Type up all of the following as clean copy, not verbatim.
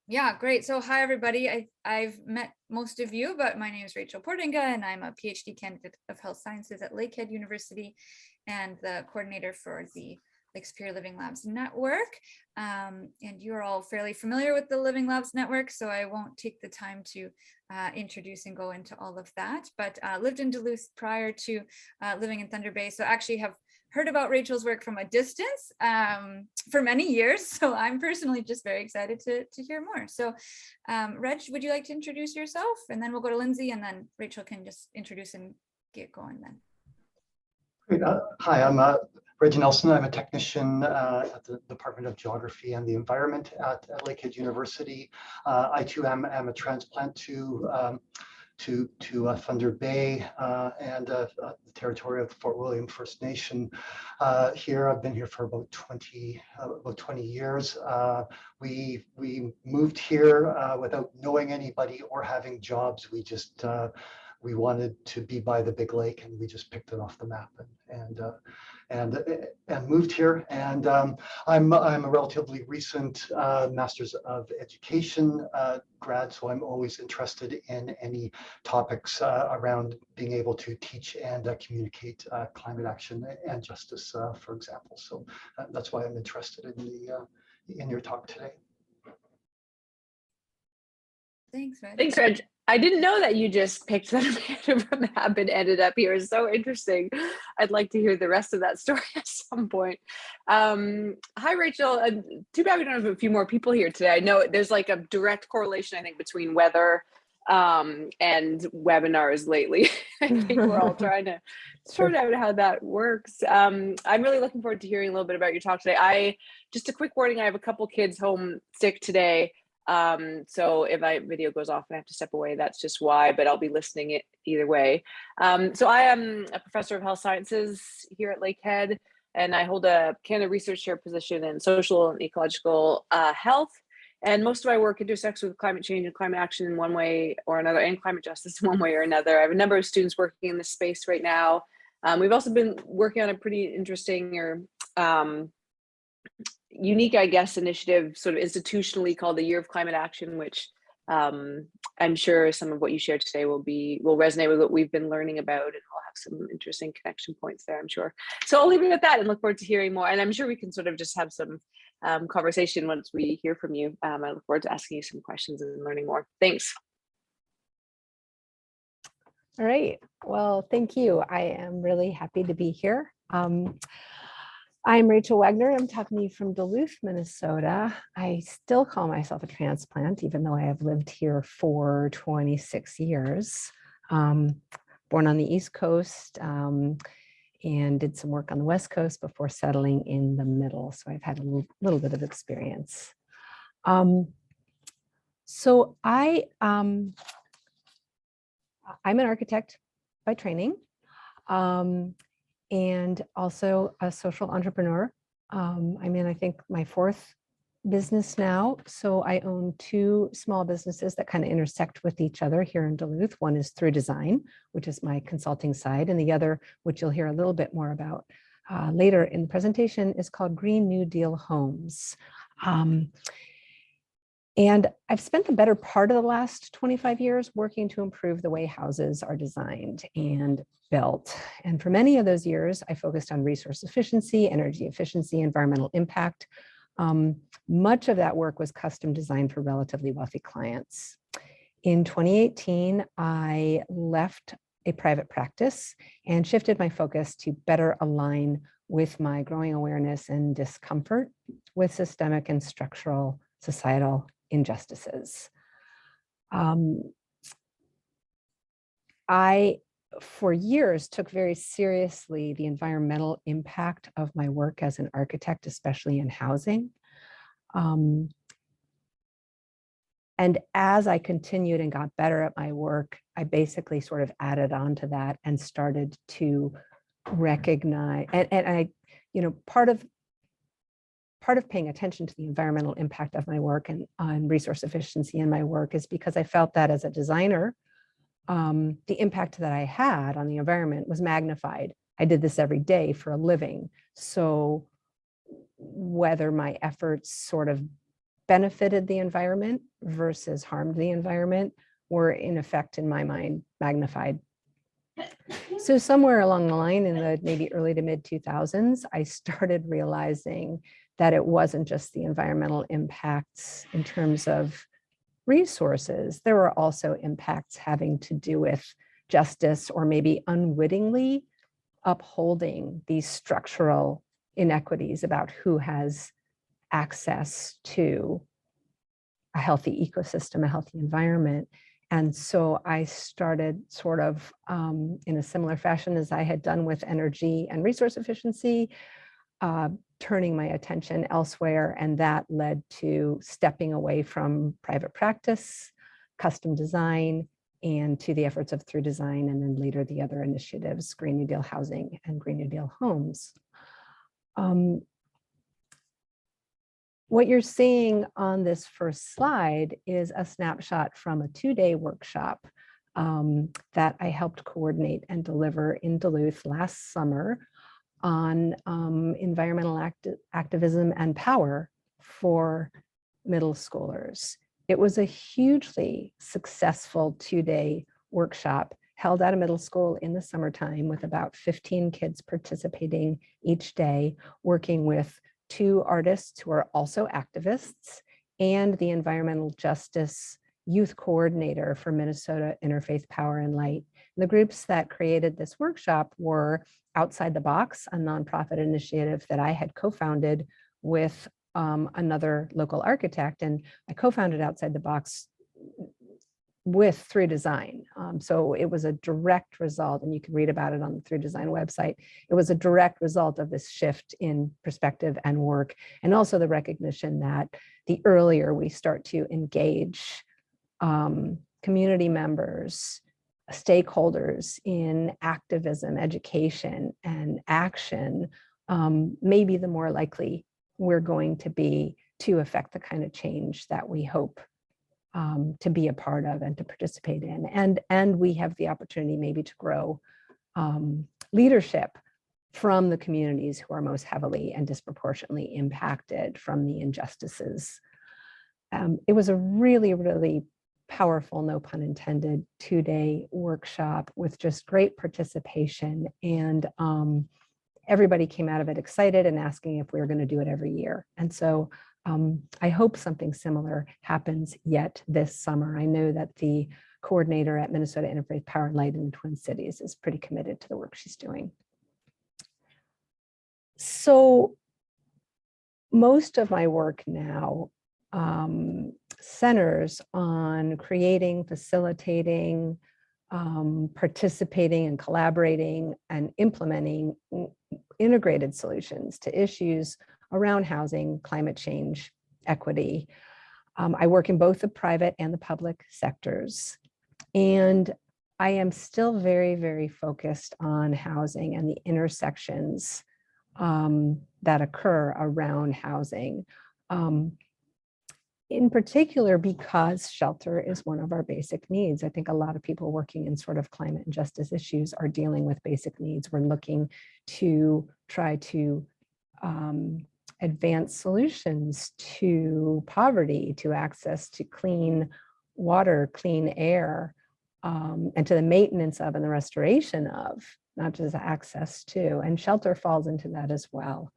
Yeah, great. So hi, everybody. I've met most of you, but my name is Rachel Portinga, and I'm a PhD candidate of health sciences at Lakehead University and the coordinator for the Lake Superior Living Labs Network. And you're all fairly familiar with the Living Labs Network, so I won't take the time to introduce and go into all of that, but lived in Duluth prior to living in Thunder Bay. So actually have heard about Rachel's work from a distance for many years. So I'm personally just very excited to hear more. So Reg, would you like to introduce yourself? And then we'll go to Lindsay, and then Rachel can just introduce and get going then. Great. Hi, I'm Reg Nelson. I'm a technician at the Department of Geography and the Environment at Lakehead University. I too am a transplant to Thunder Bay and the territory of the Fort William First Nation. Here, I've been here for about 20 years. We moved here without knowing anybody or having jobs. We just we wanted to be by the big lake, and we just picked it off the map and moved here. And I'm a relatively recent Master's of Education grad, so I'm always interested in any topics around being able to teach and communicate climate action and justice, for example. So that's why I'm interested in your talk today. Thanks, Reg. Thanks, Reg. I didn't know that you just picked that from the map and ended up here. It's so interesting. I'd like to hear the rest of that story at some point. Hi, Rachel. Too bad we don't have a few more people here today. I know there's like a direct correlation, I think, between weather and webinars lately. I think we're all trying to sort out how that works. I'm really looking forward to hearing a little bit about your talk today. Just a quick warning, I have a couple kids home sick today. So if my video goes off and I have to step away, that's just why, but I'll be listening it either way. So I am a professor of health sciences here at Lakehead, and I hold a Canada Research Chair position in social and ecological health. And most of my work intersects with climate change and climate action in one way or another, and climate justice in one way or another. I have a number of students working in this space right now. We've also been working on a pretty interesting or unique, I guess, initiative sort of institutionally called the Year of Climate Action, which I'm sure some of what you shared today will resonate with what we've been learning about, and we'll have some interesting connection points there, I'm sure. So I'll leave it at that and look forward to hearing more. And I'm sure we can sort of just have some conversation once we hear from you. I look forward to asking you some questions and learning more. Thanks. All right. Well, thank you. I am really happy to be here. I'm Rachel Wagner. I'm talking to you from Duluth, Minnesota. I still call myself a transplant, even though I have lived here for 26 years. Born on the East Coast and did some work on the West Coast before settling in the middle. So I've had a little bit of experience. So I'm an architect by training. And also a social entrepreneur. I'm in, I think, my fourth business now. So I own two small businesses that kind of intersect with each other here in Duluth. One is Through Design, which is my consulting side, and the other, which you'll hear a little bit more about later in the presentation, is called Green New Deal Homes. And I've spent the better part of the last 25 years working to improve the way houses are designed and built. And for many of those years, I focused on resource efficiency, energy efficiency, environmental impact. Much of that work was custom designed for relatively wealthy clients. In 2018, I left a private practice and shifted my focus to better align with my growing awareness and discomfort with systemic and structural societal injustices. I, for years, took very seriously the environmental impact of my work as an architect, especially in housing. And as I continued and got better at my work, I basically sort of added on to that and started to recognize, and I, part of paying attention to the environmental impact of my work and on resource efficiency in my work is because I felt that as a designer, the impact that I had on the environment was magnified. I did this every day for a living. So whether my efforts sort of benefited the environment versus harmed the environment were in effect, in my mind, magnified. So somewhere along the line in the maybe early to mid 2000s, I started realizing that it wasn't just the environmental impacts in terms of resources. There were also impacts having to do with justice, or maybe unwittingly upholding these structural inequities about who has access to a healthy ecosystem, a healthy environment. And so I started sort of in a similar fashion as I had done with energy and resource efficiency, turning my attention elsewhere. And that led to stepping away from private practice, custom design, and to the efforts of Through Design, and then later the other initiatives, Green New Deal Housing and Green New Deal Homes. What you're seeing on this first slide is a snapshot from a 2-day workshop that I helped coordinate and deliver in Duluth last summer on environmental activism and power for middle schoolers. It was a hugely successful 2-day workshop held at a middle school in the summertime with about 15 kids participating each day, working with 2 artists who are also activists and the environmental justice youth coordinator for Minnesota Interfaith Power and Light. The groups that created this workshop were Outside the Box, a nonprofit initiative that I had co-founded with another local architect, and I co-founded Outside the Box with Through Design. So it was a direct result, and you can read about it on the Through Design website. It was a direct result of this shift in perspective and work, and also the recognition that the earlier we start to engage community members, stakeholders in activism, education, and action, maybe the more likely we're going to be to affect the kind of change that we hope to be a part of and to participate in. And we have the opportunity maybe to grow leadership from the communities who are most heavily and disproportionately impacted from the injustices. It was a really, really powerful, no pun intended, 2-day workshop with just great participation. And everybody came out of it excited and asking if we were going to do it every year. And so I hope something similar happens yet this summer. I know that the coordinator at Minnesota Interfaith Power and Light in the Twin Cities is pretty committed to the work she's doing. So most of my work now centers on creating, facilitating, participating and collaborating and implementing integrated solutions to issues around housing, climate change, equity. I work in both the private and the public sectors. And I am still very, very focused on housing and the intersections that occur around housing. In particular, because shelter is one of our basic needs. I think a lot of people working in sort of climate and justice issues are dealing with basic needs. We're looking to try to advance solutions to poverty, to access to clean water, clean air, and to the maintenance of and the restoration of, not just access to, and shelter falls into that as well.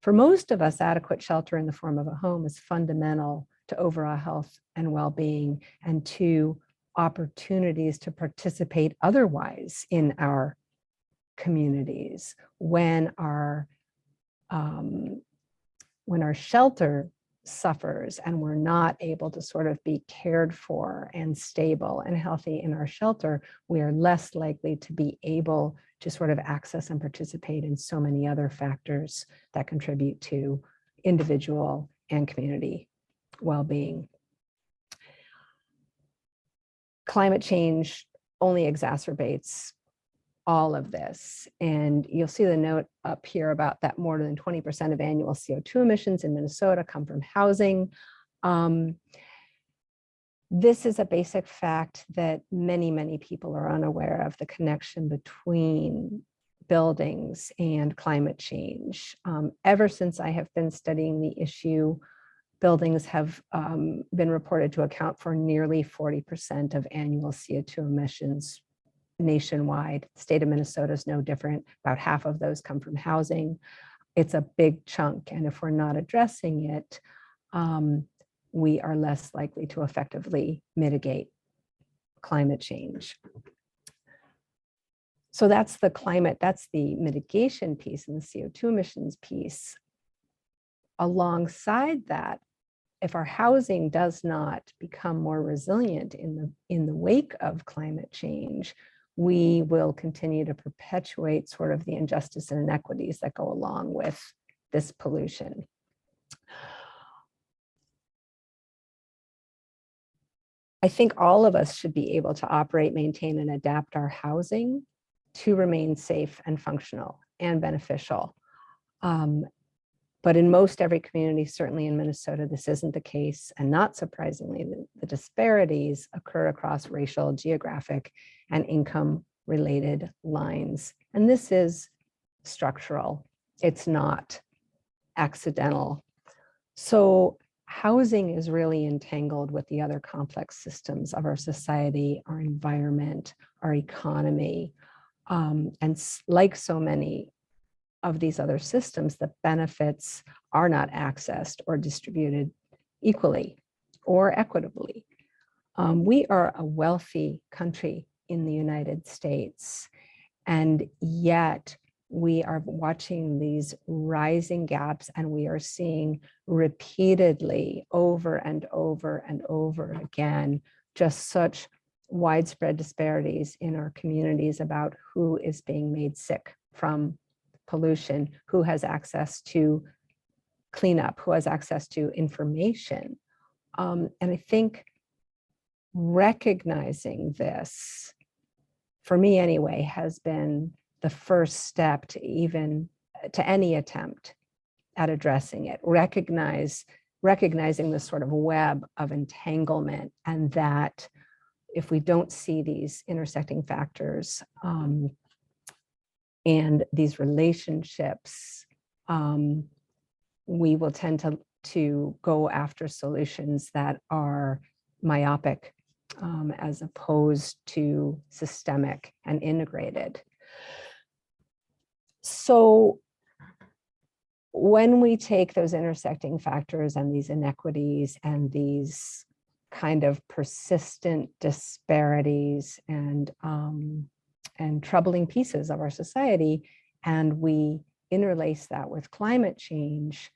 For most of us, adequate shelter in the form of a home is fundamental to overall health and well-being, and to opportunities to participate otherwise in our communities. When our shelter suffers and we're not able to sort of be cared for and stable and healthy in our shelter, we are less likely to be able to sort of access and participate in so many other factors that contribute to individual and community well-being. Climate change only exacerbates all of this. And you'll see the note up here about that more than 20% of annual CO2 emissions in Minnesota come from housing. This is a basic fact that many, many people are unaware of, the connection between buildings and climate change. Ever since I have been studying the issue buildings have been reported to account for nearly 40% of annual CO2 emissions nationwide. The state of Minnesota is no different. About half of those come from housing. It's a big chunk, and if we're not addressing it, we are less likely to effectively mitigate climate change. So that's the climate, that's the mitigation piece and the CO2 emissions piece. Alongside that, if our housing does not become more resilient in the wake of climate change, we will continue to perpetuate sort of the injustice and inequities that go along with this pollution. I think all of us should be able to operate, maintain, and adapt our housing to remain safe and functional and beneficial. But in most every community, certainly in Minnesota, this isn't the case. And not surprisingly, the disparities occur across racial, geographic, and income-related lines. And this is structural. It's not accidental. So housing is really entangled with the other complex systems of our society, our environment, our economy. And like so many of these other systems, the benefits are not accessed or distributed equally or equitably. We are a wealthy country in the United States, and yet we are watching these rising gaps, and we are seeing repeatedly over and over and over again just such widespread disparities in our communities about who is being made sick from pollution, who has access to cleanup, who has access to information. And I think recognizing this, for me anyway, has been the first step to any attempt at addressing it. Recognizing this sort of web of entanglement, and that if we don't see these intersecting factors and these relationships, we will tend to go after solutions that are myopic as opposed to systemic and integrated. So when we take those intersecting factors and these inequities and these kind of persistent disparities and troubling pieces of our society, and we interlace that with climate change,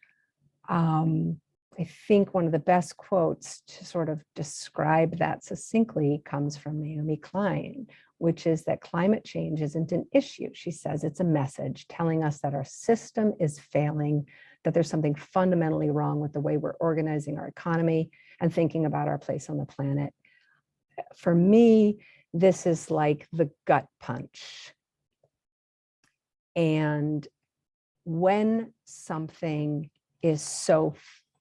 I think one of the best quotes to sort of describe that succinctly comes from Naomi Klein, which is that climate change isn't an issue. She says it's a message telling us that our system is failing, that there's something fundamentally wrong with the way we're organizing our economy and thinking about our place on the planet. For me, this is like the gut punch. And when something is so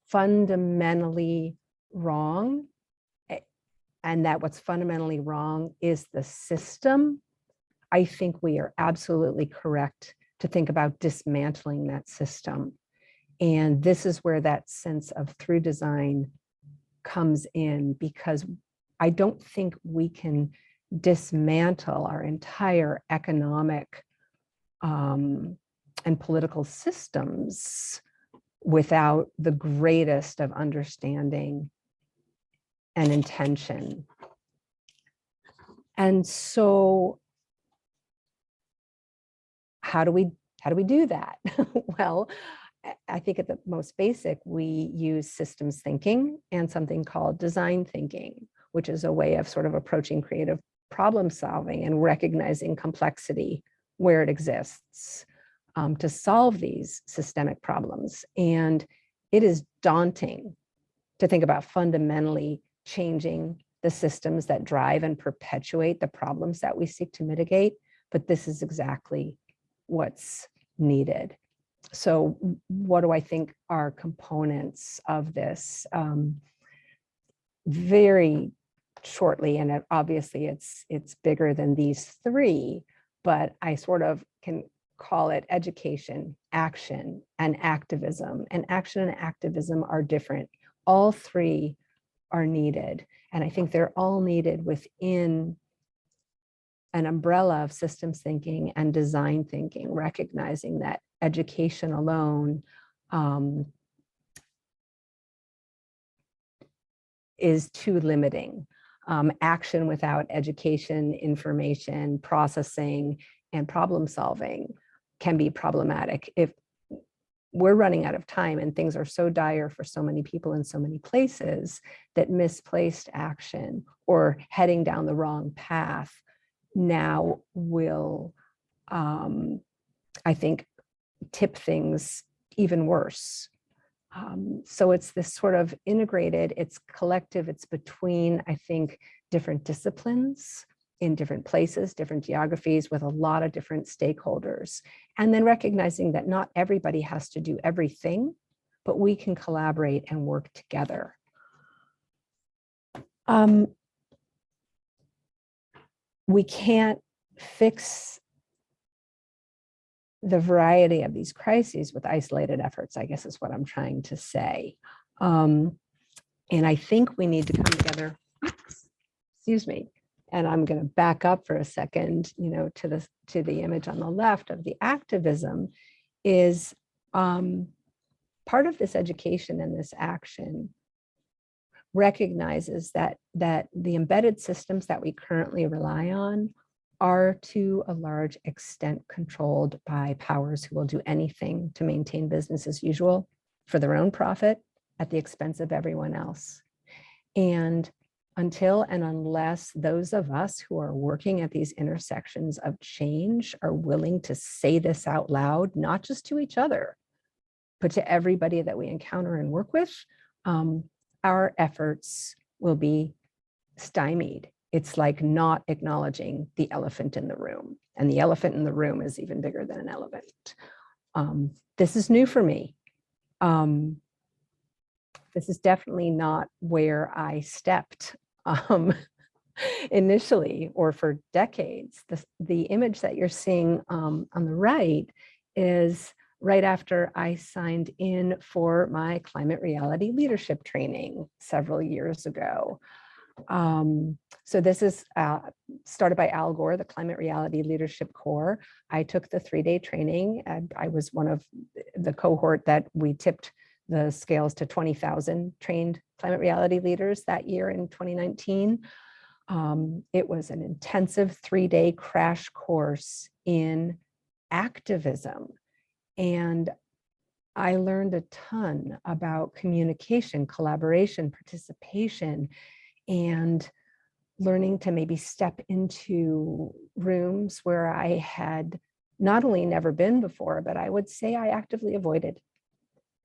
fundamentally wrong, and that what's fundamentally wrong is the system, I think we are absolutely correct to think about dismantling that system. And this is where that sense of through design comes in, because I don't think we can dismantle our entire economic and political systems without the greatest of understanding and intention. And so how do we do that? Well, I think at the most basic, we use systems thinking and something called design thinking, which is a way of sort of approaching creative problem solving and recognizing complexity where it exists to solve these systemic problems. And it is daunting to think about fundamentally changing the systems that drive and perpetuate the problems that we seek to mitigate, but this is exactly what's needed. So what do I think are components of this? Very shortly, and obviously it's bigger than these three, but I sort of can call it education, action, and activism. And action and activism are different. all three are needed. And I think they're all needed within an umbrella of systems thinking and design thinking, recognizing that education alone is too limiting. Action without education, information, processing, and problem solving can be problematic. If we're running out of time and things are so dire for so many people in so many places, that misplaced action or heading down the wrong path now will, I think, tip things even worse. So it's this sort of integrated, it's collective, it's between, I think, different disciplines in different places, different geographies with a lot of different stakeholders. And then recognizing that not everybody has to do everything, but we can collaborate and work together. We can't fix the variety of these crises with isolated efforts, I guess is what I'm trying to say. And I think we need to come together, excuse me, and I'm going to back up for a second, to the image on the left of the activism is part of this education and this action recognizes that the embedded systems that we currently rely on are to a large extent controlled by powers who will do anything to maintain business as usual for their own profit at the expense of everyone else. And until and unless those of us who are working at these intersections of change are willing to say this out loud, not just to each other, but to everybody that we encounter and work with, our efforts will be stymied. It's like not acknowledging the elephant in the room. And the elephant in the room is even bigger than an elephant. This is new for me. This is definitely not where I stepped initially or for decades. The image that you're seeing on the right is right after I signed in for my climate reality leadership training several years ago. So this is started by Al Gore, the Climate Reality Leadership Corps. I took the 3-day training, and I was one of the cohort that we tipped the scales to 20,000 trained climate reality leaders that year in 2019. It was an intensive 3-day crash course in activism. And I learned a ton about communication, collaboration, participation, and learning to maybe step into rooms where I had not only never been before, but I would say I actively avoided.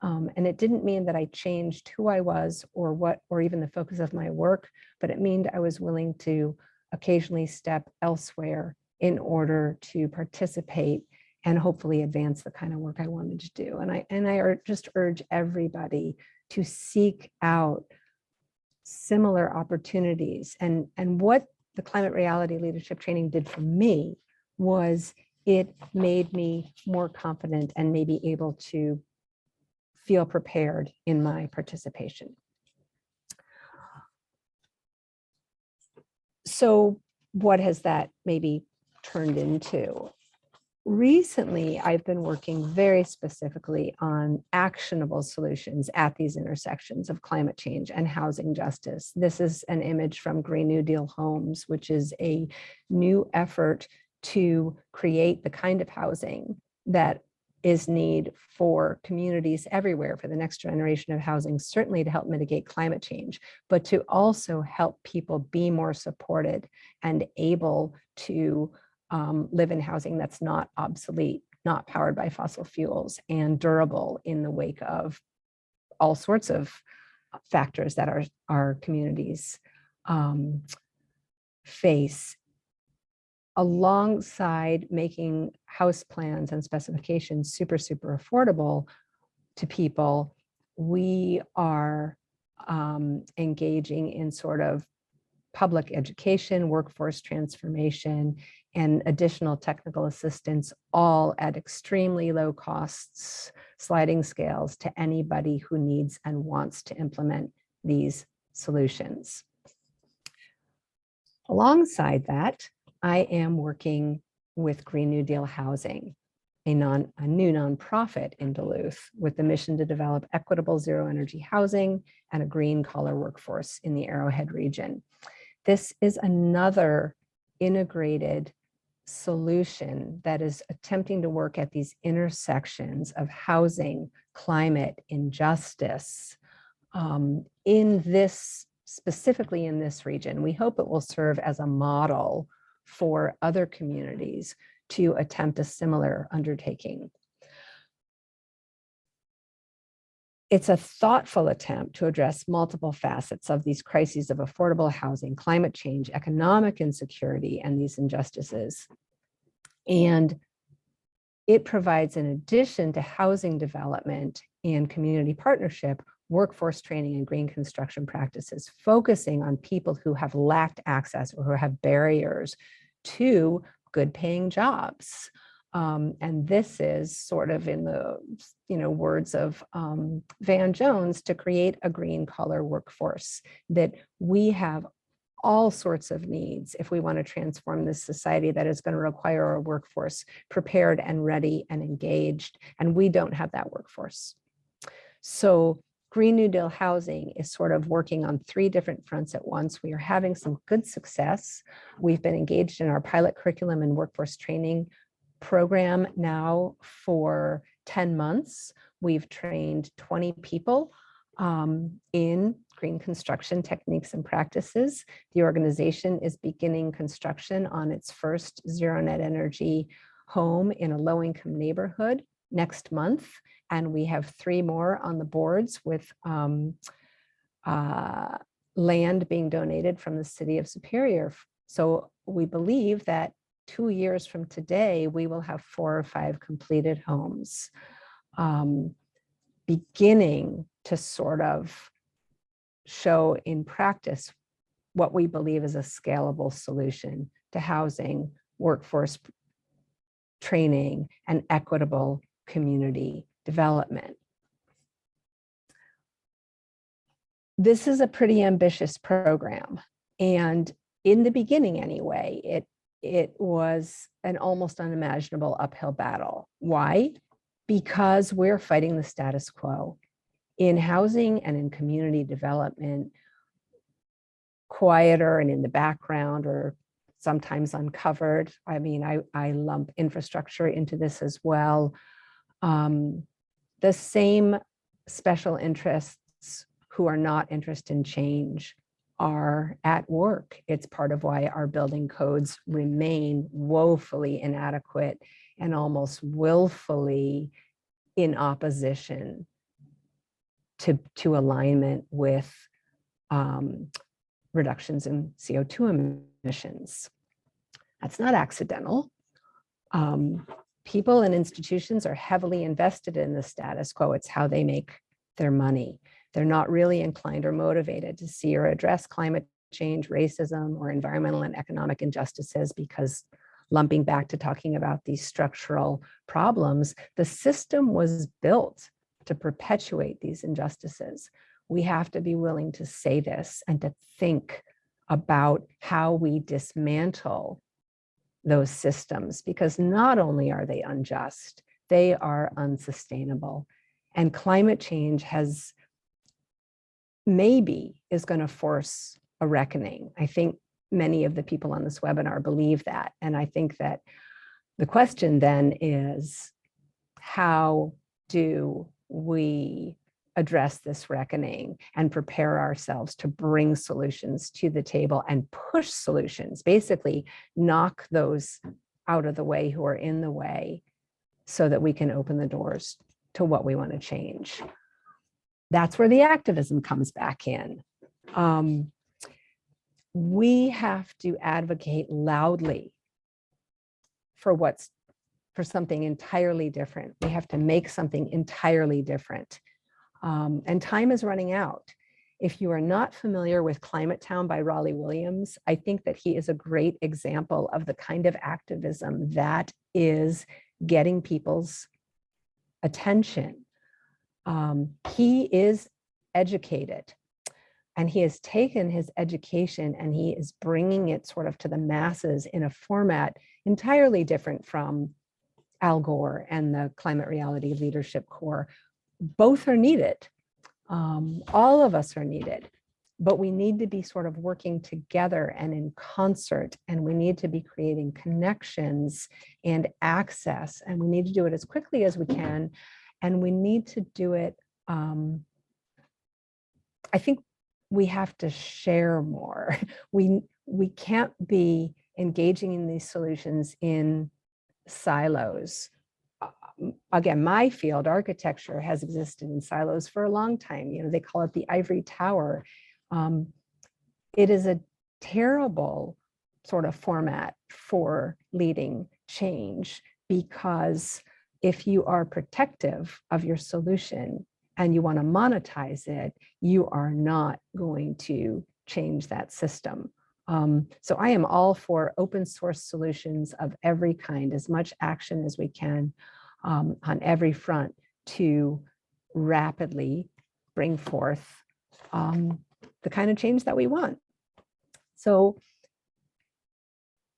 And it didn't mean that I changed who I was or what, or even the focus of my work, but it meant I was willing to occasionally step elsewhere in order to participate and hopefully advance the kind of work I wanted to do. And I just urge everybody to seek out similar opportunities. And what the climate reality leadership training did for me was it made me more confident and maybe able to feel prepared in my participation. So what has that maybe turned into? Recently, I've been working very specifically on actionable solutions at these intersections of climate change and housing justice. This is an image from Green New Deal Homes, which is a new effort to create the kind of housing that is needed for communities everywhere for the next generation of housing, certainly to help mitigate climate change, but to also help people be more supported and able to live in housing that's not obsolete, not powered by fossil fuels, and durable in the wake of all sorts of factors that our communities face. Alongside making house plans and specifications super, super affordable to people, we are engaging in sort of public education, workforce transformation, and additional technical assistance, all at extremely low costs sliding scales to anybody who needs and wants to implement these solutions. Alongside that, I am working with Green New Deal Housing, a new nonprofit in Duluth with the mission to develop equitable zero energy housing and a green collar workforce in the Arrowhead region. This is another integrated solution that is attempting to work at these intersections of housing, climate, injustice, specifically in this region. We hope it will serve as a model for other communities to attempt a similar undertaking. It's a thoughtful attempt to address multiple facets of these crises of affordable housing, climate change, economic insecurity, and these injustices. And it provides, in addition to housing development and community partnership, workforce training and green construction practices, focusing on people who have lacked access or who have barriers to good paying jobs. And this is sort of in the words of Van Jones, to create a green collar workforce, that we have all sorts of needs if we want to transform this society that is going to require a workforce prepared and ready and engaged, and we don't have that workforce. So Green New Deal Housing is sort of working on 3 different fronts at once. We are having some good success. We've been engaged in our pilot curriculum and workforce training program now for 10 months. We've trained 20 people in green construction techniques and practices. The organization is beginning construction on its first zero net energy home in a low-income neighborhood next month. And we have 3 more on the boards, with land being donated from the city of Superior. So we believe that 2 years from today, we will have 4 or 5 completed homes, beginning to sort of show in practice what we believe is a scalable solution to housing, workforce training, and equitable community development. This is a pretty ambitious program. And in the beginning anyway, it was an almost unimaginable uphill battle. Why? Because we're fighting the status quo. In housing and in community development, quieter and in the background, or sometimes uncovered. I mean, I lump infrastructure into this as well. The same special interests who are not interested in change are at work. It's part of why our building codes remain woefully inadequate and almost willfully in opposition to alignment with reductions in CO2 emissions. That's not accidental. People and institutions are heavily invested in the status quo. It's how they make their money. They're not really inclined or motivated to see or address climate change, racism, or environmental and economic injustices, because lumping back to talking about these structural problems, the system was built to perpetuate these injustices. We have to be willing to say this and to think about how we dismantle those systems, because not only are they unjust, they are unsustainable. And climate change is going to force a reckoning. I think many of the people on this webinar believe that. And I think that the question then is, how do we address this reckoning and prepare ourselves to bring solutions to the table and push solutions, basically knock those out of the way who are in the way, so that we can open the doors to what we want to change. That's where the activism comes back in. We have to advocate loudly for something entirely different. We have to make something entirely different. And time is running out. If you are not familiar with Climate Town by Raleigh Williams, I think that he is a great example of the kind of activism that is getting people's attention. He is educated, and he has taken his education and he is bringing it sort of to the masses in a format entirely different from Al Gore and the Climate Reality Leadership Corps. Both are needed. All of us are needed, but we need to be sort of working together and in concert, and we need to be creating connections and access, and we need to do it as quickly as we can, and we need to do it. I think we have to share more. We can't be engaging in these solutions in silos. Again, my field, architecture, has existed in silos for a long time. You know, they call it the ivory tower. It is a terrible sort of format for leading change, because if you are protective of your solution and you want to monetize it, you are not going to change that system. So I am all for open source solutions of every kind, as much action as we can on every front to rapidly bring forth the kind of change that we want. So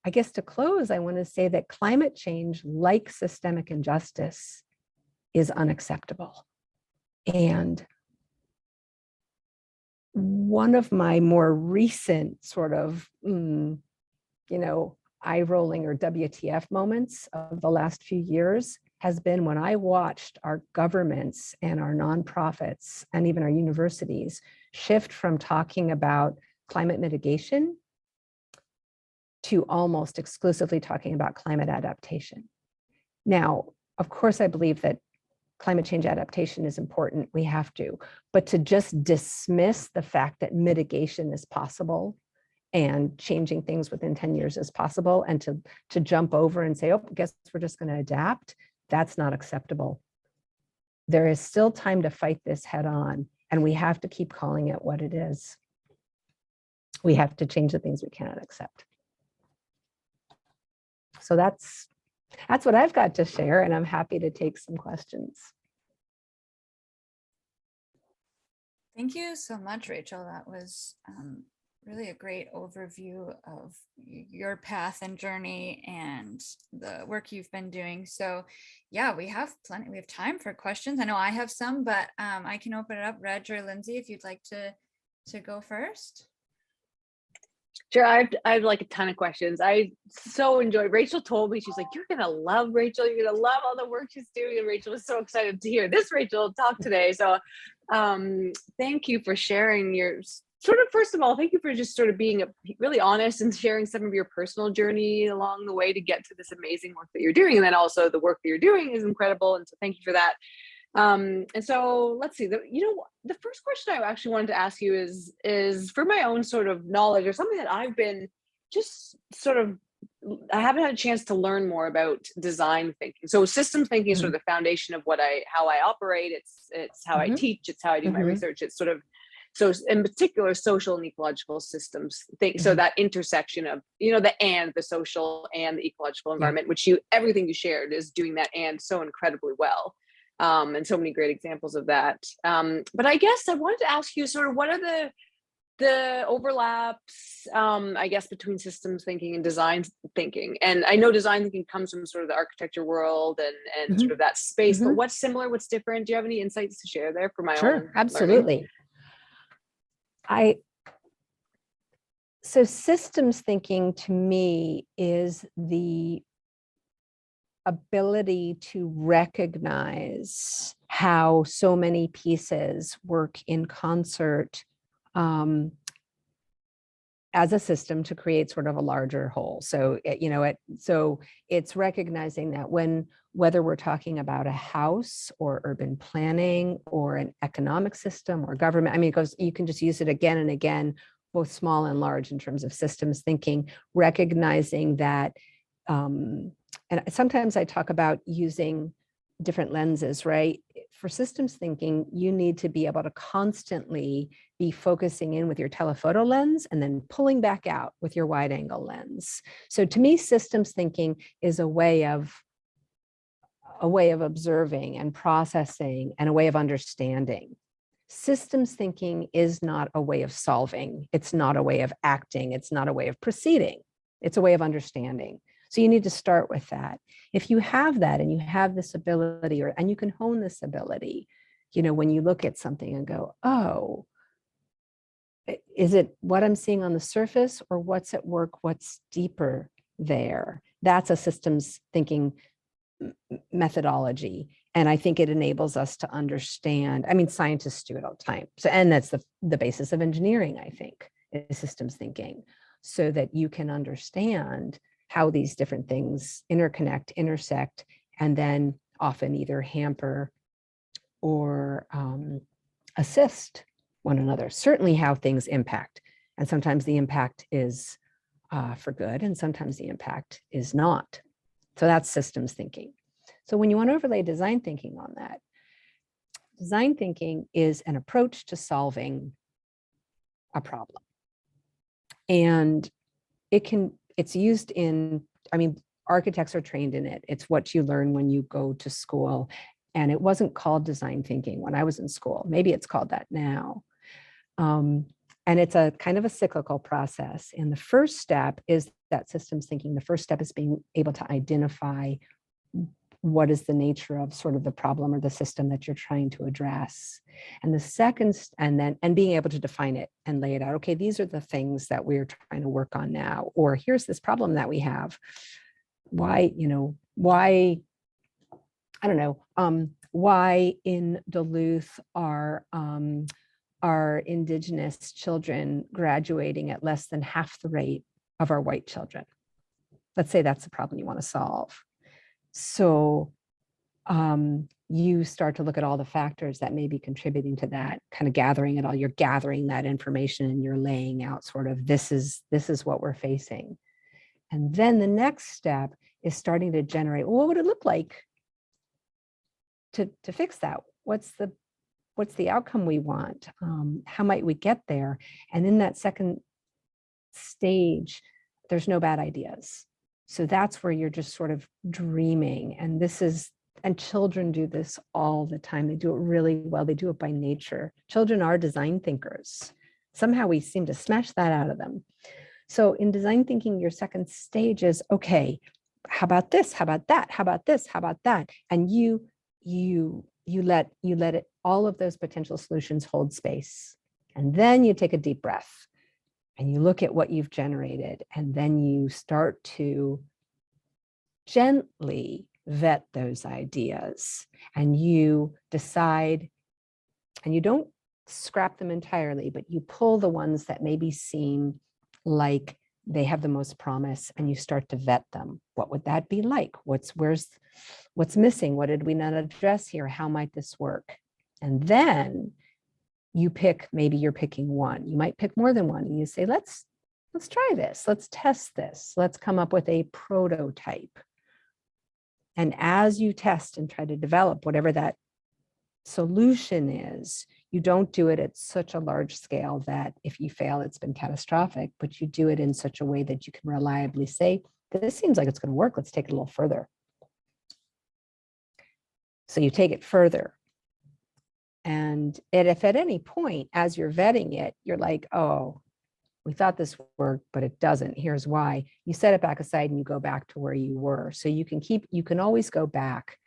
I guess to close, I want to say that climate change, like systemic injustice, is unacceptable. And one of my more recent sort of, eye-rolling or WTF moments of the last few years has been when I watched our governments and our nonprofits and even our universities shift from talking about climate mitigation to almost exclusively talking about climate adaptation. Now, of course, I believe that climate change adaptation is important, we have to, but to just dismiss the fact that mitigation is possible and changing things within 10 years is possible, and to jump over and say, oh, I guess we're just going to adapt, that's not acceptable. There is still time to fight this head on, and we have to keep calling it what it is. We have to change the things we cannot accept. So that's what I've got to share, and I'm happy to take some questions. Thank you so much, Rachel. That was really a great overview of your path and journey and the work you've been doing. So yeah, we have time for questions. I know I have some, but I can open it up. Reg or Lindsay, if you'd like to go first. Sure, I have like a ton of questions. I so enjoyed. Rachel told me, she's like, you're gonna love Rachel. You're gonna love all the work she's doing. And Rachel was so excited to hear this Rachel talk today. So thank you for sharing your sort of, first of all, thank you for just sort of being really honest and sharing some of your personal journey along the way to get to this amazing work that you're doing. And then also the work that you're doing is incredible. And so thank you for that. And so let's see, the first question I actually wanted to ask you is for my own sort of knowledge, or something that I've been just sort of, I haven't had a chance to learn more about design thinking. So systems thinking is sort of the foundation of how I operate. It's how I teach, it's how I do my research. It's sort of, so in particular, social and ecological systems think. So that intersection of, the social and the ecological environment, which everything you shared is doing that and so incredibly well. And so many great examples of that. But I guess I wanted to ask you sort of, what are the overlaps, I guess, between systems thinking and design thinking? And I know design thinking comes from sort of the architecture world and sort of that space, but what's similar, what's different? Do you have any insights to share there for my own learning? Absolutely. So systems thinking to me is the ability to recognize how so many pieces work in concert as a system to create sort of a larger whole. So, so it's recognizing that whether we're talking about a house or urban planning or an economic system or government, you can just use it again and again, both small and large in terms of systems thinking, recognizing that, and sometimes I talk about using different lenses, right? For systems thinking, you need to be able to constantly be focusing in with your telephoto lens and then pulling back out with your wide angle lens. So to me, systems thinking is a way of a way of observing and processing and a way of understanding. Systems thinking is not a way of solving. It's not a way of acting. It's not a way of proceeding. It's a way of understanding. So you need to start with that. If you have that and you have this ability, and you can hone this ability, you know, when you look at something and go, oh, is it what I'm seeing on the surface, or what's at work? What's deeper there? That's a systems thinking methodology. And I think it enables us to understand. I mean, scientists do it all the time. So, and that's the basis of engineering, I think, is systems thinking, so that you can understand how these different things interconnect, intersect, and then often either hamper or assist one another. Certainly how things impact. And sometimes the impact is for good, and sometimes the impact is not. So that's systems thinking. So when you want to overlay design thinking on that, design thinking is an approach to solving a problem. And it's used in, I mean, architects are trained in it. It's what you learn when you go to school. And it wasn't called design thinking when I was in school. Maybe it's called that now. And it's a kind of a cyclical process. And the first step is that systems thinking. The first step is being able to identify what is the nature of sort of the problem or the system that you're trying to address. And the second, and being able to define it and lay it out. Okay, these are the things that we're trying to work on now, or here's this problem that we have. Why, I don't know, why in Duluth are Indigenous children graduating at less than half the rate of our white children? Let's say that's the problem you want to solve. So you start to look at all the factors that may be contributing to that, kind of gathering it all. You're gathering that information and you're laying out sort of, this is what we're facing. And then the next step is starting to generate, well, what would it look like to fix that? What's the outcome we want? How might we get there? And in that second stage, there's no bad ideas. So that's where you're just sort of dreaming. And children do this all the time. They do it really well. They do it by nature. Children are design thinkers. Somehow we seem to smash that out of them. So in design thinking, your second stage is, okay, how about this? How about that? How about this? How about that? And you let it, all of those potential solutions hold space. And then you take a deep breath and you look at what you've generated, and then you start to gently vet those ideas, and you decide, and you don't scrap them entirely, but you pull the ones that maybe seem like they have the most promise, and you start to vet them. What would that be like? What's missing? What did we not address here? How might this work? And then you pick, maybe you're picking one. You might pick more than one, and you say, let's try this. Let's test this. Let's come up with a prototype. And as you test and try to develop whatever that solution is, you don't do it at such a large scale that if you fail, it's been catastrophic, but you do it in such a way that you can reliably say, this seems like it's going to work. Let's take it a little further. So you take it further. And if at any point, as you're vetting it, you're like, oh, we thought this worked, but it doesn't. Here's why. You set it back aside and you go back to where you were. So you can always go back.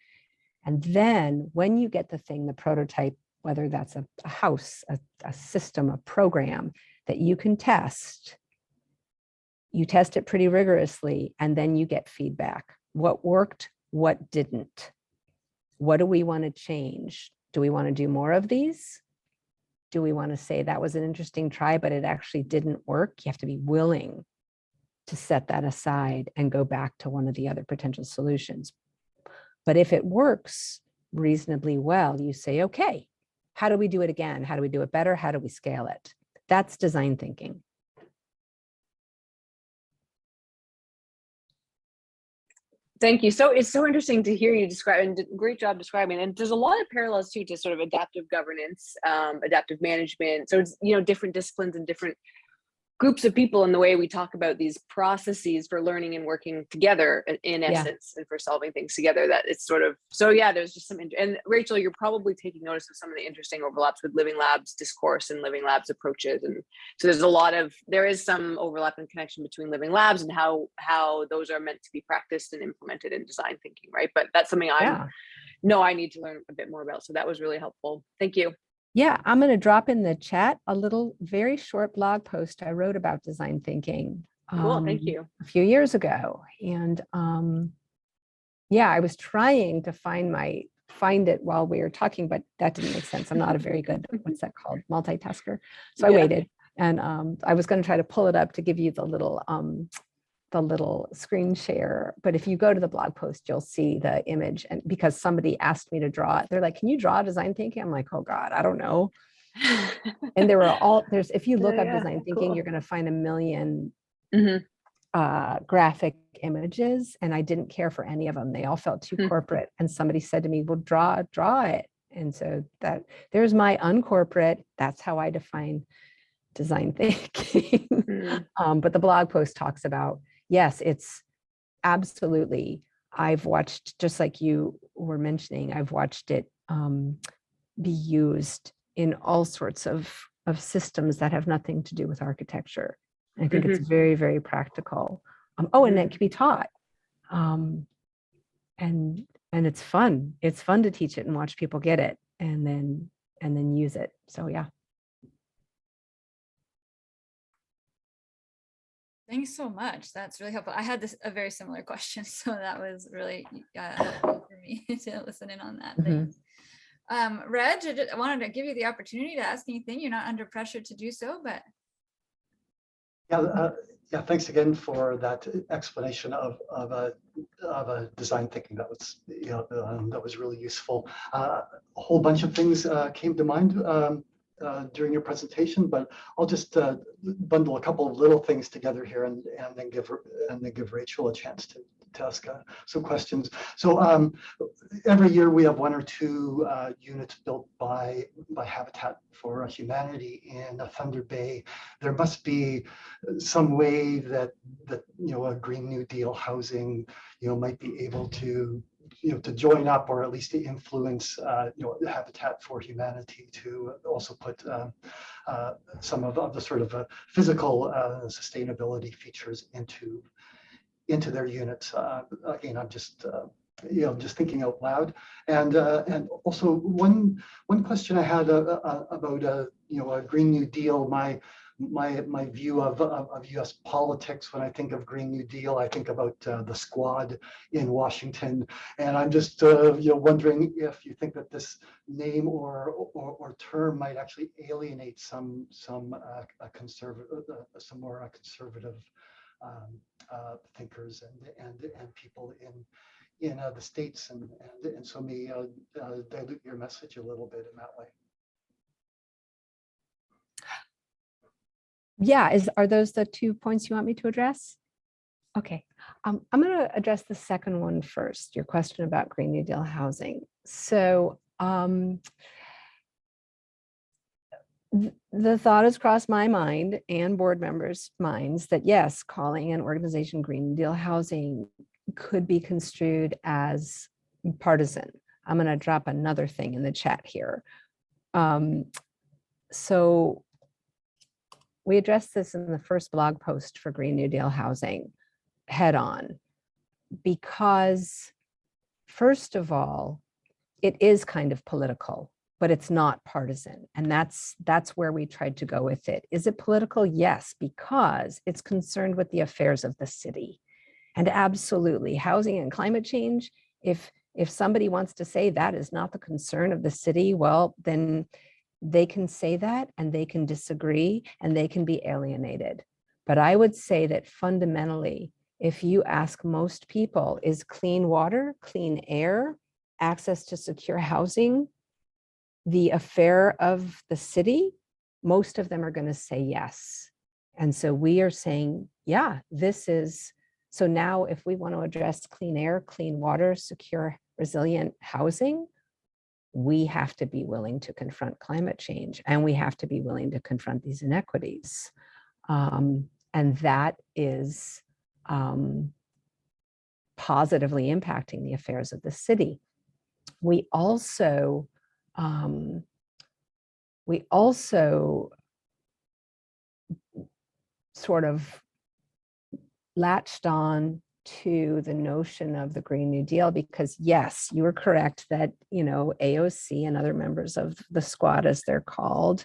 And then when you get the thing, the prototype, whether that's a house, a system, a program that you can test, you test it pretty rigorously, and then you get feedback. What worked? What didn't? What do we want to change? Do we want to do more of these? Do we want to say that was an interesting try, but it actually didn't work? You have to be willing to set that aside and go back to one of the other potential solutions. But if it works reasonably well, you say, okay, how do we do it again? How do we do it better? How do we scale it? That's design thinking. Thank you. So it's so interesting to hear you describe, and great job describing. And there's a lot of parallels too to sort of adaptive governance, adaptive management. So it's, different disciplines and different groups of people and the way we talk about these processes for learning and working together in essence, and for solving things together, that it's sort of, so yeah, there's just some, and Rachel, you're probably taking notice of some of the interesting overlaps with Living Labs discourse and Living Labs approaches. And so there is some overlap and connection between Living Labs and how those are meant to be practiced and implemented in design thinking, right? But that's something I need to learn a bit more about. So that was really helpful. Thank you. Yeah, I'm going to drop in the chat a little very short blog post I wrote about design thinking. Cool, thank you. A few years ago. And yeah, I was trying to find it while we were talking, but that didn't make sense. I'm not a very good, what's that called, multitasker. So I waited, and I was going to try to pull it up to give you the little screen share. But if you go to the blog post, you'll see the image. And because somebody asked me to draw it, they're like, can you draw design thinking? I'm like, oh God, I don't know. And if you look up design thinking, you're going to find a million graphic images. And I didn't care for any of them. They all felt too corporate. And somebody said to me, well, draw it. And so there's my uncorporate. That's how I define design thinking. But the blog post talks about, yes, it's absolutely, I've watched, just like you were mentioning, I've watched it be used in all sorts of systems that have nothing to do with architecture. I think it's very, very practical. And it can be taught. And it's fun. It's fun to teach it and watch people get it and then use it. So yeah. Thanks so much. That's really helpful. I had a very similar question, so that was really helpful for me to listen in on that. Thanks. Reg, I wanted to give you the opportunity to ask anything. You're not under pressure to do so, but. Yeah, thanks again for that explanation of design thinking. That was, that was really useful. A whole bunch of things came to mind during your presentation, but I'll just bundle a couple of little things together here and then give Rachel a chance to ask some questions. So every year we have one or two units built by Habitat for Humanity in Thunder Bay. There must be some way that a Green New Deal housing might be able to to join up, or at least to influence Habitat for Humanity to also put some of the sort of physical sustainability features into their units. Again, I'm just just thinking out loud. And also one question I had about a Green New Deal. My view of U.S. politics, when I think of Green New Deal, I think about the Squad in Washington, and I'm just wondering if you think that this name or term might actually alienate some more conservative thinkers and people in the States, and so may dilute your message a little bit in that way. Yeah, are those the 2 points you want me to address? Okay, I'm going to address the second one first, your question about Green New Deal housing. So the thought has crossed my mind and board members' minds that yes, calling an organization Green New Deal housing could be construed as partisan. I'm going to drop another thing in the chat here. So we addressed this in the first blog post for Green New Deal housing head on, because first of all, it is kind of political, but it's not partisan. And that's where we tried to go with it. Is it political? Yes, because it's concerned with the affairs of the city. And absolutely, housing and climate change, if somebody wants to say that is not the concern of the city, well, then they can say that and they can disagree and they can be alienated. But I would say that fundamentally, if you ask most people, is clean water, clean air, access to secure housing the affair of the city, most of them are going to say yes. And so we are saying, yeah, this is, so now if we want to address clean air, clean water, secure, resilient housing, we have to be willing to confront climate change, and we have to be willing to confront these inequities. And that is positively impacting the affairs of the city. We also sort of latched on to the notion of the Green New Deal, because yes, you were correct that, you know, AOC and other members of the squad, as they're called,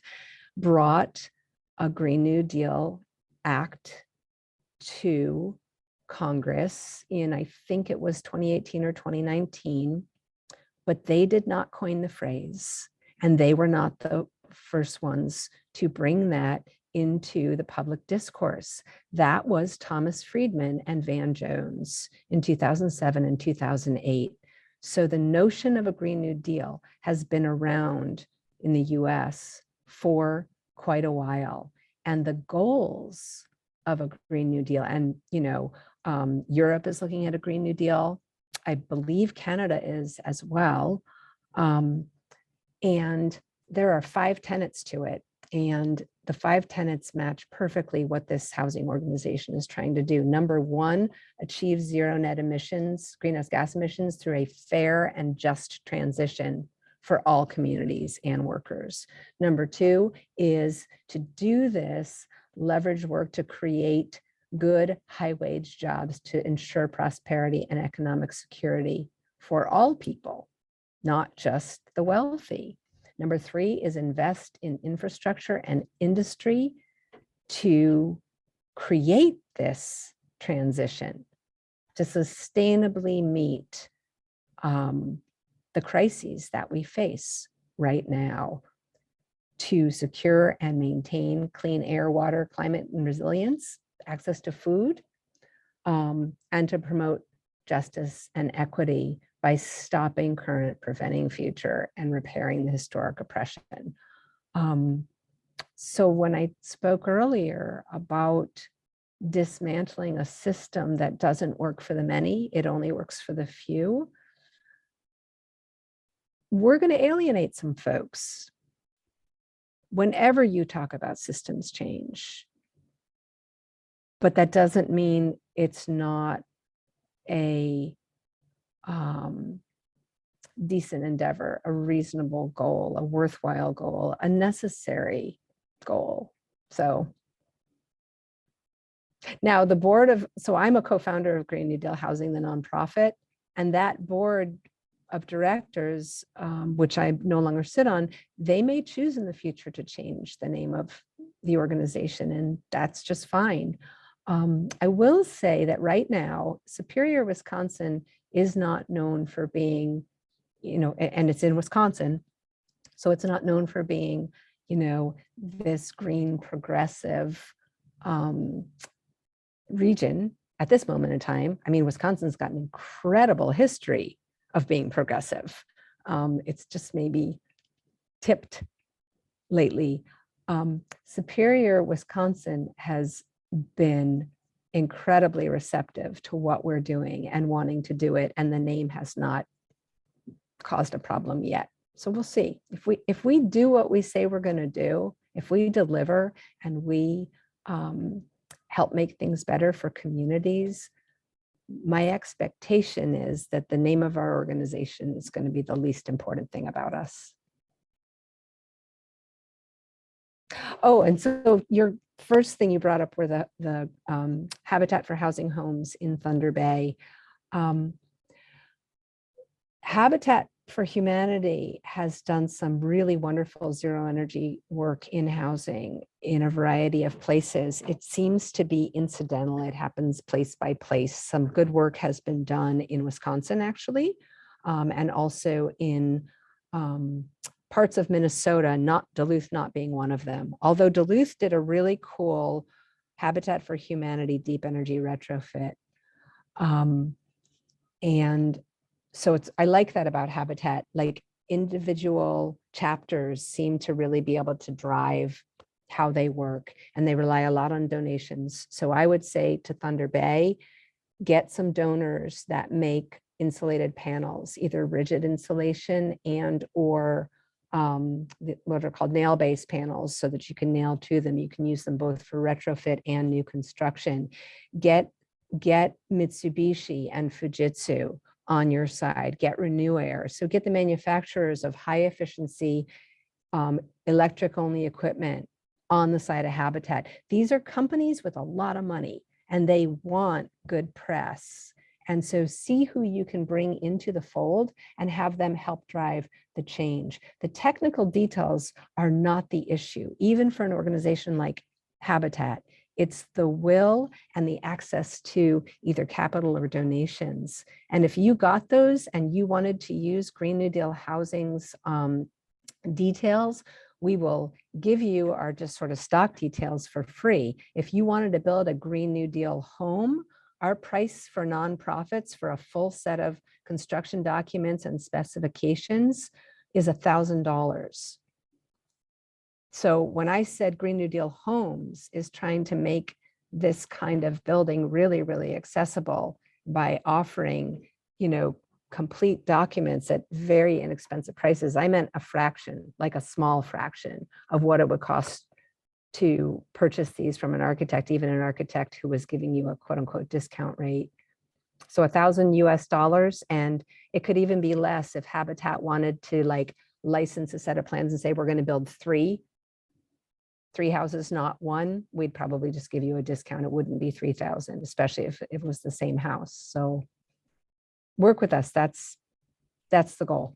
brought a Green New Deal Act to Congress in, I think it was 2018 or 2019, but they did not coin the phrase, and they were not the first ones to bring that into the public discourse. That was Thomas Friedman and Van Jones in 2007 and 2008. So the notion of a Green New Deal has been around in the US for quite a while. And the goals of a Green New Deal, and you know, Europe is looking at a Green New Deal. I believe Canada is as well. And there are 5 tenets to it. And the 5 tenets match perfectly what this housing organization is trying to do. Number 1, achieve zero net emissions, greenhouse gas emissions, through a fair and just transition for all communities and workers. Number 2 is to do this, leverage work to create good high-wage jobs to ensure prosperity and economic security for all people, not just the wealthy. Number 3 is invest in infrastructure and industry to create this transition, to sustainably meet the crises that we face right now, to secure and maintain clean air, water, climate, and resilience, access to food, and to promote justice and equity by stopping current, preventing future, and repairing the historic oppression. So when I spoke earlier about dismantling a system that doesn't work for the many, it only works for the few, we're going to alienate some folks whenever you talk about systems change. But that doesn't mean it's not a decent endeavor, a reasonable goal, a worthwhile goal, a necessary goal. So now the board of, so I'm a co-founder of Green New Deal Housing, the nonprofit, and that board of directors, which I no longer sit on, they may choose in the future to change the name of the organization, and that's just fine. I will say that right now, Superior, Wisconsin is not known for being, you know, and it's in Wisconsin, so it's not known for being, you know, this green progressive region at this moment in time. I mean, Wisconsin's got an incredible history of being progressive. It's just maybe tipped lately. Superior, Wisconsin has been incredibly receptive to what we're doing and wanting to do it, and the name has not caused a problem yet. So we'll see. If we do what we say we're going to do, if we deliver and we help make things better for communities, my expectation is that the name of our organization is going to be the least important thing about us. Oh, and so your first thing you brought up were the Habitat for Housing homes in Thunder Bay. Habitat for Humanity has done some really wonderful zero energy work in housing in a variety of places. It seems to be incidental. It happens place by place. Some good work has been done in Wisconsin, actually, and also in parts of Minnesota, not Duluth not being one of them. Although Duluth did a really cool Habitat for Humanity deep energy retrofit. And so I like that about Habitat, like individual chapters seem to really be able to drive how they work, and they rely a lot on donations. So I would say to Thunder Bay, get some donors that make insulated panels, either rigid insulation and or what are called nail-based panels so that you can nail to them. You can use them both for retrofit and new construction. Get Mitsubishi and Fujitsu on your side. Get Renew Air. So get the manufacturers of high efficiency electric only equipment on the side of Habitat. These are companies with a lot of money and they want good press. And so see who you can bring into the fold and have them help drive the change. The technical details are not the issue, even for an organization like Habitat. It's the will and the access to either capital or donations. And if you got those and you wanted to use Green New Deal Housing's details, we will give you our just sort of stock details for free. If you wanted to build a Green New Deal home, our price for nonprofits for a full set of construction documents and specifications is $1,000. So when I said Green New Deal Homes is trying to make this kind of building really, really accessible by offering, complete documents at very inexpensive prices, I meant a fraction, like a small fraction of what it would cost to purchase these from an architect, even an architect who was giving you a quote unquote discount rate. So $1,000 US, and it could even be less if Habitat wanted to license a set of plans and say, we're going to build three houses, not one. We'd probably just give you a discount. It wouldn't be 3,000, especially if it was the same house. So work with us. That's the goal.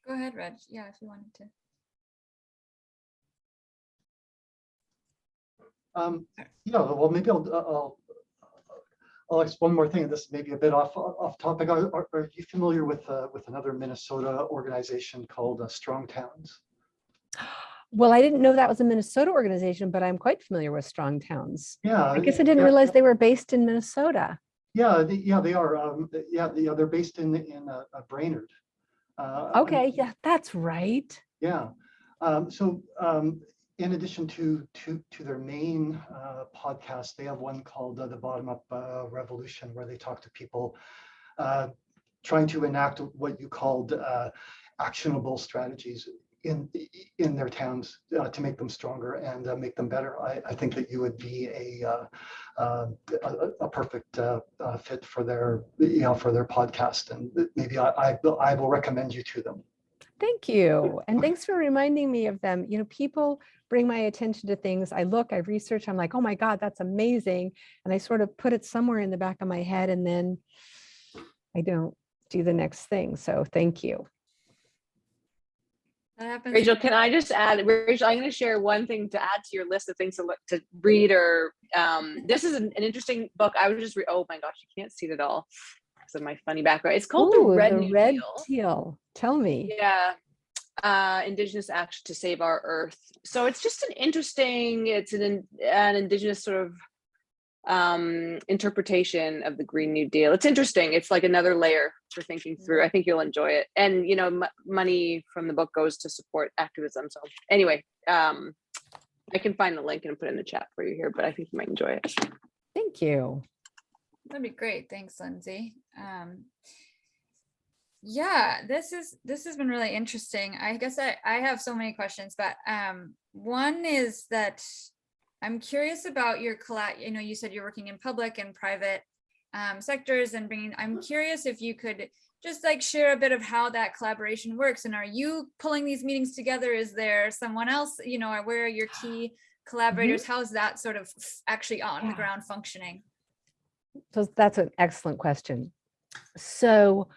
Go ahead, Reg. Yeah, if you wanted to. Well, maybe I'll ask one more thing. This may be a bit off topic. Are you familiar with another Minnesota organization called Strong Towns? Well, I didn't know that was a Minnesota organization, but I'm quite familiar with Strong Towns. Yeah, I guess I didn't realize they were based in Minnesota. Yeah, they are. They're based in Brainerd. Okay, yeah, that's right. Yeah. In addition to their main podcast, they have one called The Bottom Up Revolution, where they talk to people trying to enact what you called actionable strategies in their towns to make them stronger and make them better. I think that you would be a perfect fit for their podcast, and maybe I will recommend you to them. Thank you. And thanks for reminding me of them. People bring my attention to things. I research, I'm like, oh my God, that's amazing. And I sort of put it somewhere in the back of my head and then I don't do the next thing. So thank you. That happens. Rachel, can I just add, Rachel, I'm going to share one thing to add to your list of things to read or this is an interesting book. I would just read, oh my gosh, you can't see it at all because of my funny background. It's called The Red New Deal. Tell me. Yeah. Indigenous Action to Save Our Earth. So it's just it's an Indigenous sort of interpretation of the Green New Deal. It's interesting. It's like another layer for thinking through. I think you'll enjoy it. And money from the book goes to support activism. So anyway, I can find the link and put it in the chat for you here, but I think you might enjoy it. Thank you. That'd be great. Thanks, Lindsay. Yeah, this has been really interesting. I guess I have so many questions, but one is that I'm curious about your you said you're working in public and private sectors and I'm curious if you could just share a bit of how that collaboration works. And are you pulling these meetings together? Is there someone else, or where are your key collaborators? How's that sort of actually on the ground functioning? So that's an excellent question. So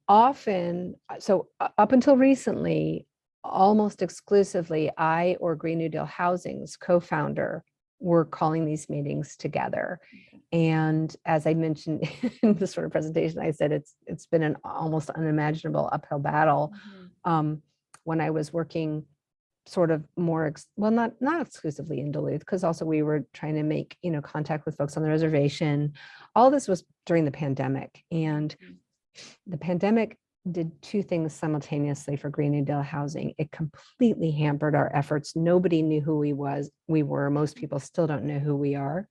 often, up until recently, almost exclusively, I or Green New Deal Housing's co-founder were calling these meetings together. And as I mentioned in the sort of presentation, I said it's been an almost unimaginable uphill battle. When I was working sort of more, not exclusively in Duluth, because also we were trying to make contact with folks on the reservation. All this was during the pandemic, and the pandemic did two things simultaneously for Green New Deal Housing. It completely hampered our efforts. Nobody knew who we were. Most people still don't know who we are.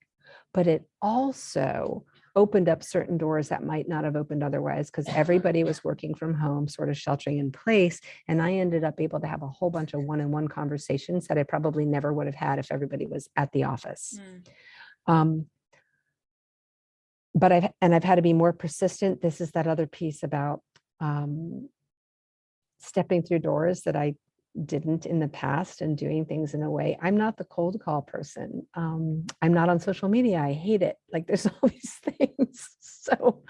But it also opened up certain doors that might not have opened otherwise, because everybody was working from home, sort of sheltering in place. And I ended up able to have a whole bunch of one-on-one conversations that I probably never would have had if everybody was at the office. But I've had to be more persistent. This is that other piece about stepping through doors that I didn't in the past and doing things in a way. I'm not the cold call person. I'm not on social media. I hate it. Like there's all these things. So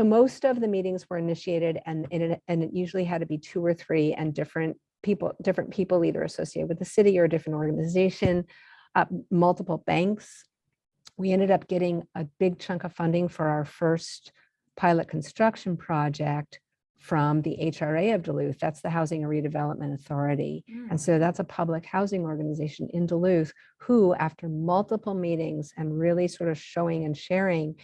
most of the meetings were initiated and it usually had to be 2 or 3 and different people either associated with the city or a different organization, multiple banks. We ended up getting a big chunk of funding for our first pilot construction project from the HRA of Duluth. That's the Housing and Redevelopment Authority. And so that's a public housing organization in Duluth who, after multiple meetings and really sort of showing and sharing,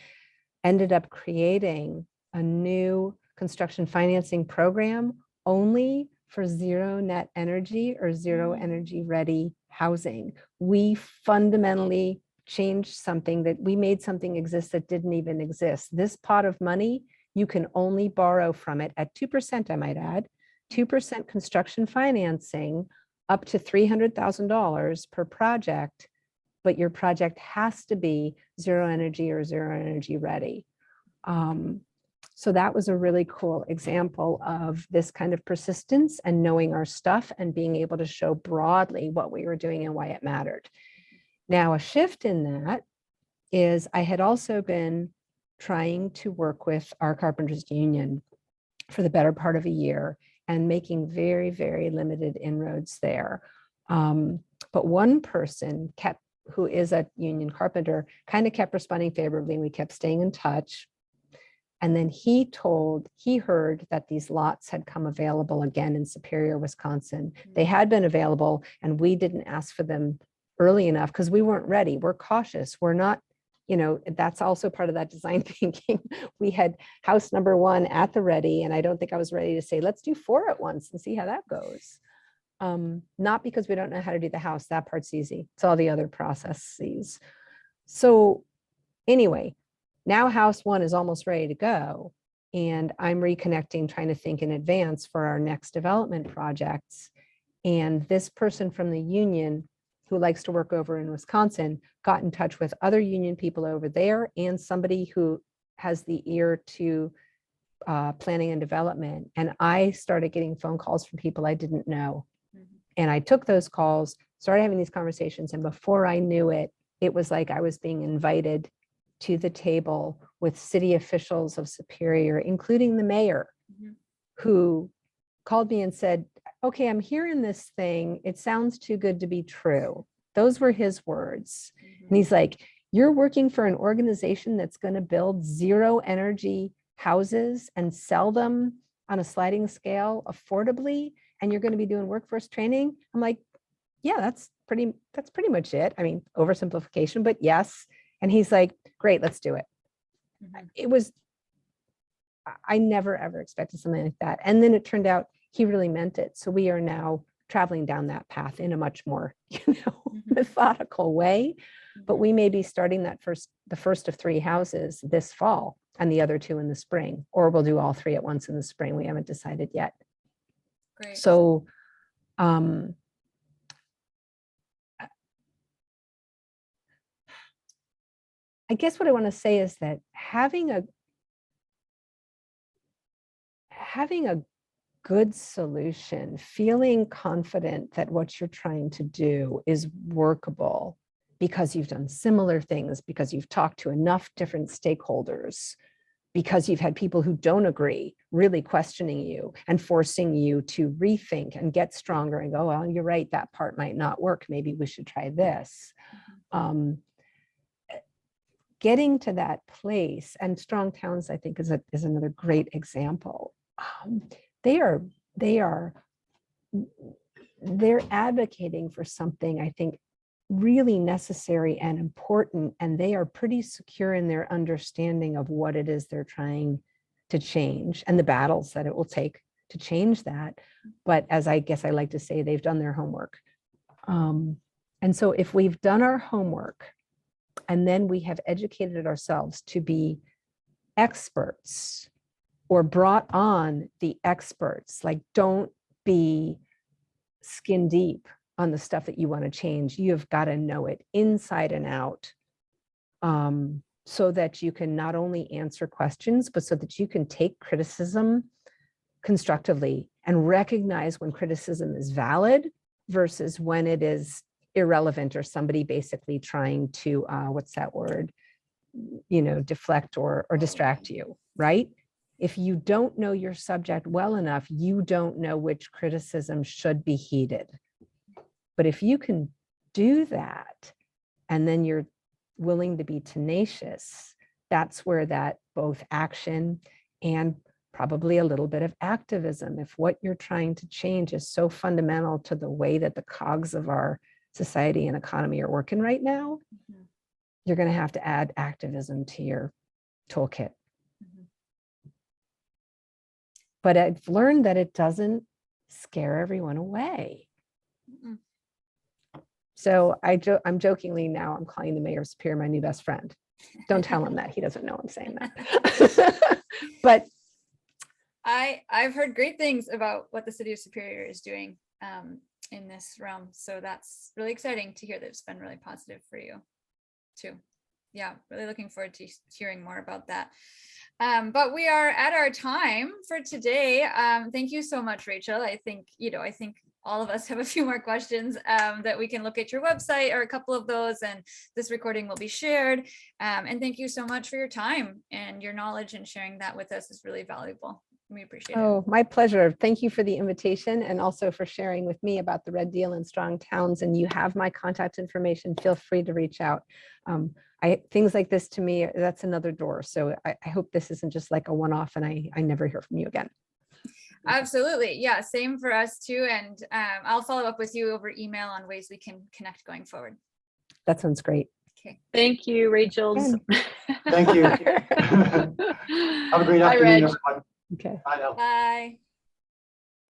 ended up creating a new construction financing program only for zero net energy or zero energy ready housing. We fundamentally changed something that we made something exist that didn't even exist. This pot of money, you can only borrow from it at 2%, I might add, 2% construction financing up to $300,000 per project, but your project has to be zero energy or zero energy ready. So that was a really cool example of this kind of persistence and knowing our stuff and being able to show broadly what we were doing and why it mattered. Now, a shift in that is I had also been trying to work with our carpenters union for the better part of a year and making very, very limited inroads there. But one person who is a union carpenter, kind of kept responding favorably, and we kept staying in touch. And then he heard that these lots had come available again in Superior, Wisconsin. They had been available and we didn't ask for them early enough because we weren't ready. We're cautious. We're not, that's also part of that design thinking. We had house number 1 at the ready, and I don't think I was ready to say, let's do 4 at once and see how that goes. Not because we don't know how to do the house. That part's easy. It's all the other processes. So anyway, now house 1 is almost ready to go. And I'm reconnecting, trying to think in advance for our next development projects. And this person from the union who likes to work over in Wisconsin got in touch with other union people over there and somebody who has the ear to planning and development. And I started getting phone calls from people I didn't know. And I took those calls, started having these conversations. And before I knew it, it was like I was being invited to the table with city officials of Superior, including the mayor, who called me and said, okay, I'm hearing this thing. It sounds too good to be true. Those were his words. And he's like, you're working for an organization that's going to build zero energy houses and sell them on a sliding scale affordably, and you're going to be doing workforce training. I'm like, yeah, that's pretty much it. I mean, oversimplification, but yes. And he's like, great, let's do it. I never, ever expected something like that. And then it turned out he really meant it. So we are now traveling down that path in a much more, methodical way. But we may be starting the first of 3 houses this fall and the other 2 in the spring, or we'll do all 3 at once in the spring. We haven't decided yet. Great. So, I guess what I want to say is that having a good solution, feeling confident that what you're trying to do is workable because you've done similar things, because you've talked to enough different stakeholders, because you've had people who don't agree really questioning you and forcing you to rethink and get stronger and go, well, you're right, that part might not work. Maybe we should try this. Getting to that place, and Strong Towns, I think, is another great example. They're advocating for something, I think, really necessary and important, and they are pretty secure in their understanding of what it is they're trying to change and the battles that it will take to change that. But as I guess I like to say, they've done their homework. And so if we've done our homework And then we have educated ourselves to be experts or brought on the experts. Like, don't be skin deep on the stuff that you want to change. You have got to know it inside and out, so that you can not only answer questions, but so that you can take criticism constructively and recognize when criticism is valid versus when it is irrelevant or somebody basically trying to, what's that word? Deflect or distract you, right? If you don't know your subject well enough, you don't know which criticism should be heeded. But if you can do that, and then you're willing to be tenacious, that's where that both action and probably a little bit of activism, if what you're trying to change is so fundamental to the way that the cogs of our society and economy are working right now, you're going to have to add activism to your toolkit. But I've learned that it doesn't scare everyone away. So I'm jokingly now, I'm calling the mayor of Superior my new best friend. Don't tell him that. He doesn't know I'm saying that. But I've heard great things about what the city of Superior is doing in this realm. So that's really exciting to hear that it's been really positive for you too. Yeah, really looking forward to hearing more about that. But we are at our time for today. Thank you so much, Rachel. I think all of us have a few more questions that we can look at your website, or a couple of those, and this recording will be shared. And thank you so much for your time and your knowledge, and sharing that with us is really valuable. We appreciate it. Oh, my pleasure. Thank you for the invitation, and also for sharing with me about the Red Deal and Strong Towns. And you have my contact information. Feel free to reach out. Things like this, to me, that's another door. So I hope this isn't just like a one-off and I never hear from you again. Absolutely. Yeah, same for us too. And I'll follow up with you over email on ways we can connect going forward. That sounds great. Okay. Thank you, Rachel. Thank you. Have a great Bye, afternoon, Reg. everyone. Okay. Bye now. Bye.